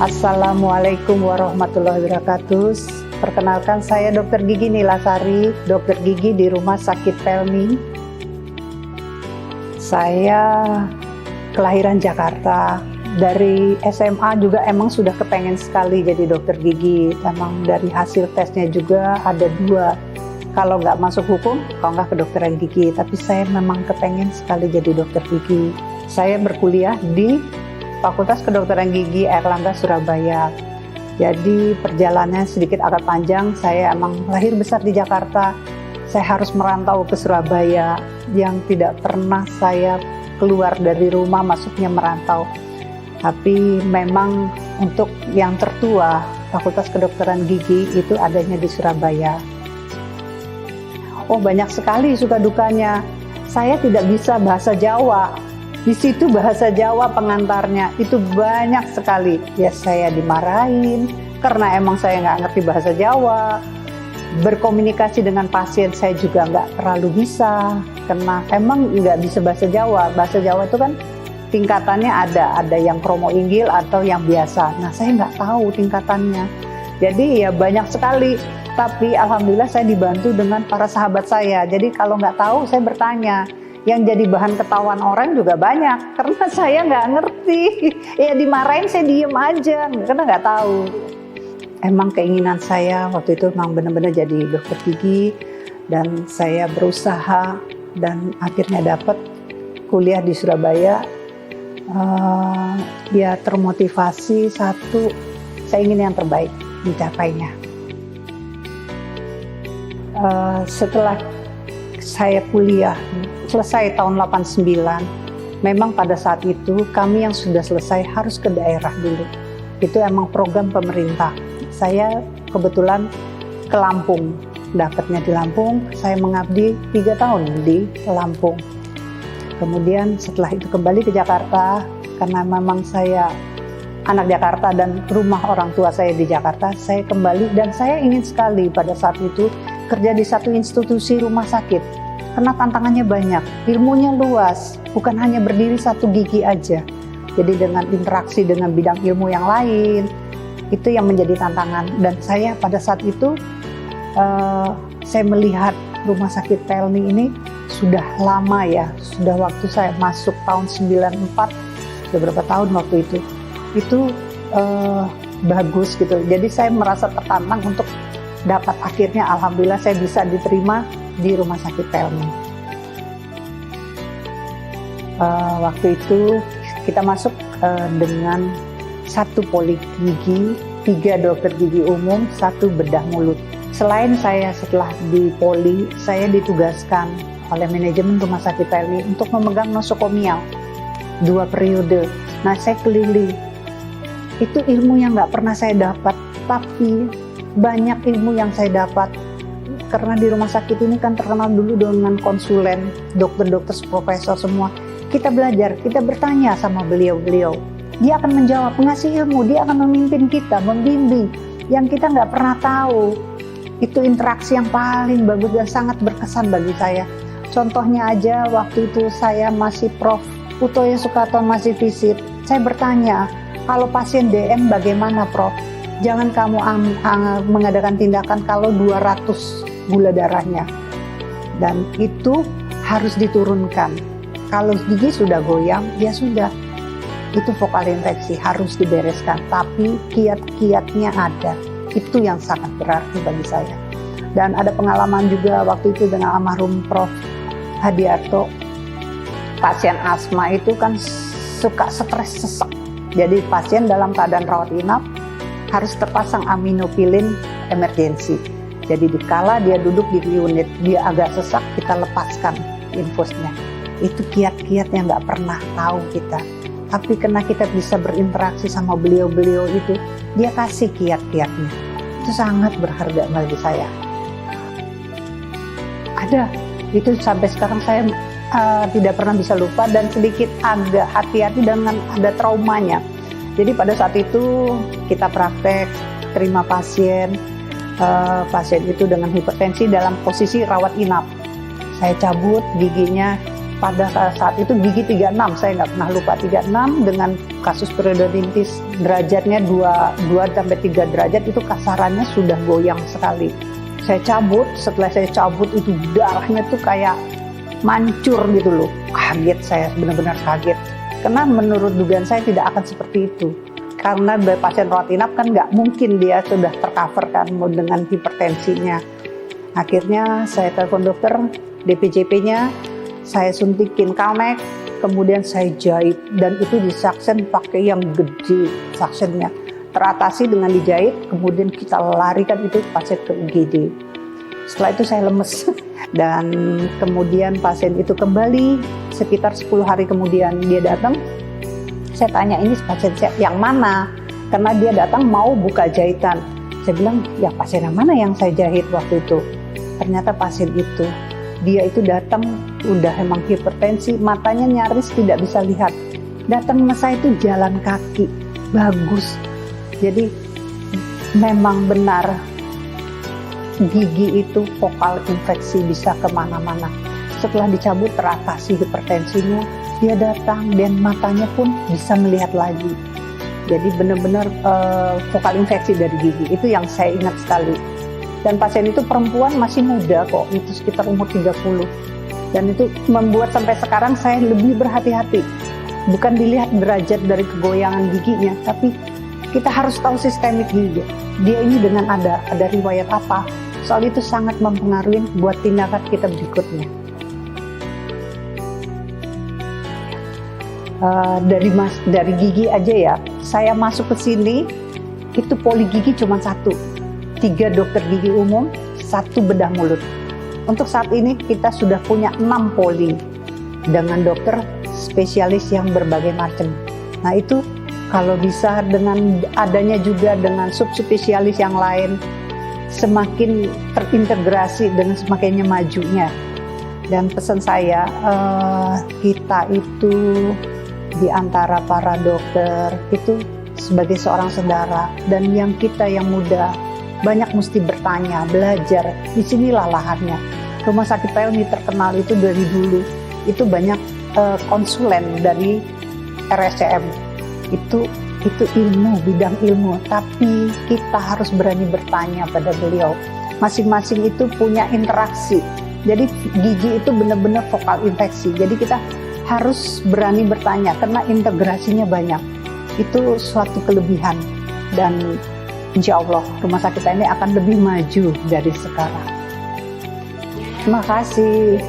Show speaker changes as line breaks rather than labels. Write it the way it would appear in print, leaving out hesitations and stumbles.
Assalamualaikum warahmatullahi wabarakatuh. Perkenalkan, saya Dr. Gigi Nilasari, dokter gigi di Rumah Sakit Pelni. Saya kelahiran Jakarta. Dari SMA juga emang sudah kepengen sekali jadi dokter gigi. Emang dari hasil tesnya juga ada 2. Kalau nggak masuk hukum, kalau nggak kedokteran gigi. Tapi saya memang kepengen sekali jadi dokter gigi. Saya berkuliah di Fakultas Kedokteran Gigi Airlangga Surabaya. Jadi perjalanannya sedikit agak panjang. Saya emang lahir besar di Jakarta. Saya harus merantau ke Surabaya yang tidak pernah saya keluar dari rumah, masuknya merantau. Tapi memang untuk yang tertua, Fakultas Kedokteran Gigi itu adanya di Surabaya. Oh, banyak sekali suka dukanya. Saya tidak bisa bahasa Jawa. Di situ bahasa Jawa pengantarnya itu banyak sekali. Ya, saya dimarahin karena emang saya nggak ngerti bahasa Jawa. Berkomunikasi dengan pasien saya juga nggak terlalu bisa karena emang nggak bisa bahasa Jawa. Bahasa Jawa itu kan tingkatannya ada yang kromo inggil atau yang biasa. Nah, saya nggak tahu tingkatannya. Jadi ya banyak sekali. Tapi alhamdulillah saya dibantu dengan para sahabat saya. Jadi kalau nggak tahu saya bertanya. Yang jadi bahan ketahuan orang juga banyak karena saya nggak ngerti. Ya dimarahin saya diem aja karena nggak tahu. Emang keinginan saya waktu itu memang benar-benar jadi dokter gigi dan saya berusaha dan akhirnya dapat kuliah di Surabaya. Ya termotivasi satu, saya ingin yang terbaik mencapainya. Setelah saya kuliah selesai tahun 89, memang pada saat itu kami yang sudah selesai harus ke daerah dulu. Itu emang program pemerintah. Saya kebetulan ke Lampung, dapatnya di Lampung. Saya mengabdi 3 tahun di Lampung. Kemudian setelah itu kembali ke Jakarta, karena memang saya anak Jakarta dan rumah orang tua saya di Jakarta, saya kembali dan saya ingin sekali pada saat itu kerja di satu institusi rumah sakit. Karena tantangannya banyak, ilmunya luas, bukan hanya berdiri satu gigi aja. Jadi dengan interaksi dengan bidang ilmu yang lain, itu yang menjadi tantangan. Dan saya pada saat itu, saya melihat rumah sakit Pelni ini sudah lama ya, sudah waktu saya masuk tahun 94, sudah berapa tahun waktu itu bagus gitu. Jadi saya merasa tertantang untuk dapat akhirnya alhamdulillah saya bisa diterima di rumah sakit Pelni. Waktu itu kita masuk dengan 1 poli gigi, 3 dokter gigi umum, 1 bedah mulut. Selain saya setelah di poli, saya ditugaskan oleh manajemen rumah sakit Pelni untuk memegang nosokomial 2 periode. Nah, saya keliling. Itu ilmu yang nggak pernah saya dapat, tapi banyak ilmu yang saya dapat. Karena di rumah sakit ini kan terkenal dulu dengan konsulen, dokter-dokter, profesor semua. Kita belajar, kita bertanya sama beliau-beliau. Dia akan menjawab, mengasih ilmu, dia akan memimpin kita, membimbing. Yang kita nggak pernah tahu. Itu interaksi yang paling bagus dan sangat berkesan bagi saya. Contohnya aja waktu itu saya masih Prof. Utoyo Sukarto masih visit. Saya bertanya, kalau pasien DM bagaimana Prof? Jangan kamu mengadakan tindakan kalau 200 gula darahnya. Dan itu harus diturunkan. Kalau gigi sudah goyang, ya sudah. Itu vokal infeksi harus dibereskan. Tapi kiat-kiatnya ada. Itu yang sangat berarti bagi saya. Dan ada pengalaman juga waktu itu dengan almarhum Prof. Hadiarto. Pasien asma itu kan suka stres sesak. Jadi pasien dalam keadaan rawat inap harus terpasang aminopilin emergensi. Jadi dikala dia duduk di unit, dia agak sesak, kita lepaskan infusnya. Itu kiat-kiat yang nggak pernah tahu kita. Tapi karena kita bisa berinteraksi sama beliau-beliau itu, dia kasih kiat-kiatnya. Itu sangat berharga bagi saya. Ada, itu sampai sekarang saya tidak pernah bisa lupa dan sedikit agak hati-hati dengan ada traumanya. Jadi pada saat itu kita praktek terima pasien itu dengan hipertensi dalam posisi rawat inap. Saya cabut giginya, pada saat itu gigi 36, saya nggak pernah lupa 36 dengan kasus periodontitis derajatnya 2-3 derajat, itu kasarannya sudah goyang sekali. Saya cabut, setelah saya cabut itu darahnya tuh kayak mancur gitu loh. Kaget saya, benar-benar kaget. Karena menurut dugaan saya tidak akan seperti itu. Karena dari pasien rawat inap kan nggak mungkin dia sudah tercover kan dengan hipertensinya. Akhirnya saya telepon dokter, DPJP-nya, saya suntikin Calnex, kemudian saya jahit, dan itu disaksen pakai yang gede saksennya. Teratasi dengan dijahit, kemudian kita larikan itu pasien ke UGD. Setelah itu saya lemes, dan kemudian pasien itu kembali sekitar 10 hari kemudian dia datang. Saya tanya, ini pasien yang mana? Karena dia datang mau buka jahitan. Saya bilang, ya pasien yang mana yang saya jahit waktu itu? Ternyata pasien itu, dia itu datang udah emang hipertensi, matanya nyaris tidak bisa lihat. Datang sama saya itu jalan kaki, bagus. Jadi memang benar gigi itu fokal infeksi, bisa kemana-mana. Setelah dicabut teratasi hipertensinya, dia datang dan matanya pun bisa melihat lagi. Jadi benar-benar fokal infeksi dari gigi, itu yang saya ingat sekali. Dan pasien itu perempuan, masih muda kok, itu sekitar umur 30. Dan itu membuat sampai sekarang saya lebih berhati-hati. Bukan dilihat derajat dari kegoyangan giginya, tapi kita harus tahu sistemik gigi. Dia ini dengan ada riwayat apa. Soal itu sangat mempengaruhi buat tindakan kita berikutnya. Dari gigi aja ya, saya masuk ke sini, itu poli gigi cuma 1. 3 dokter gigi umum, 1 bedah mulut. Untuk saat ini kita sudah punya 6 poli dengan dokter spesialis yang berbagai macam. Nah itu kalau bisa dengan adanya juga dengan subspesialis yang lain, semakin terintegrasi dengan semakinnya majunya. Dan pesan saya, kita itu di antara para dokter itu sebagai seorang saudara, dan yang kita yang muda banyak mesti bertanya, belajar. Disinilah lahannya. Rumah Sakit Pelni terkenal itu dari dulu. Itu banyak konsulen dari RSCM. Itu ilmu, bidang ilmu. Tapi kita harus berani bertanya pada beliau. Masing-masing itu punya interaksi. Jadi gigi itu benar-benar fokal infeksi. Jadi kita harus berani bertanya karena integrasinya banyak. Itu suatu kelebihan. Dan insya Allah rumah sakit ini akan lebih maju dari sekarang. Terima kasih.